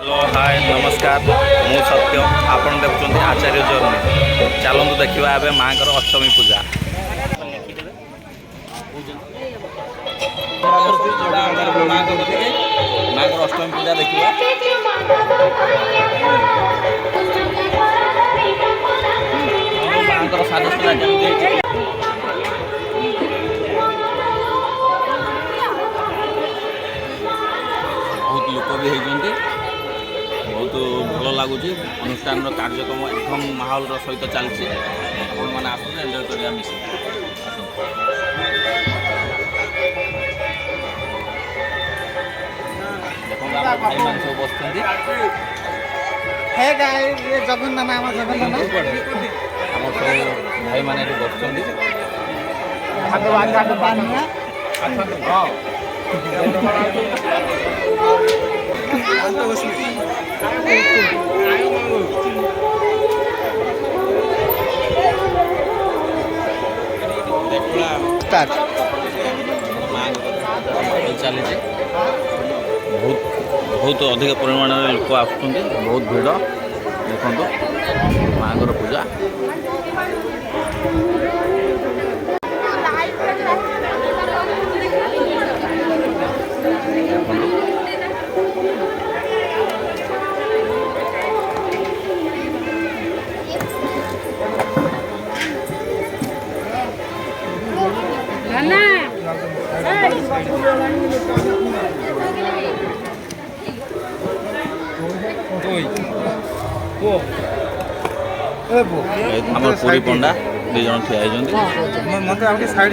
hello hi नमस्कार मु सत्य आपण देखुं आचार्य जर्नी चलतु देखा ए माँ अष्टमी पूजा माँ अष्टमी पूजा देखा माँ साजसजा बहुत लोक भी होती बहुत भल लगुच अनुष्ठान कार्यक्रम एकदम माहौल सहित चलती मैंने आस एंजय कर मिस भाई मान सब बस जगन्नाथ आम भाई मैंने बस चली बहुत बहुत अधिक परिमाण लोक आसुँच बहुत भिड़ देखो माँ पूजा पूरी पंडा 2 जन ठिया मत साइड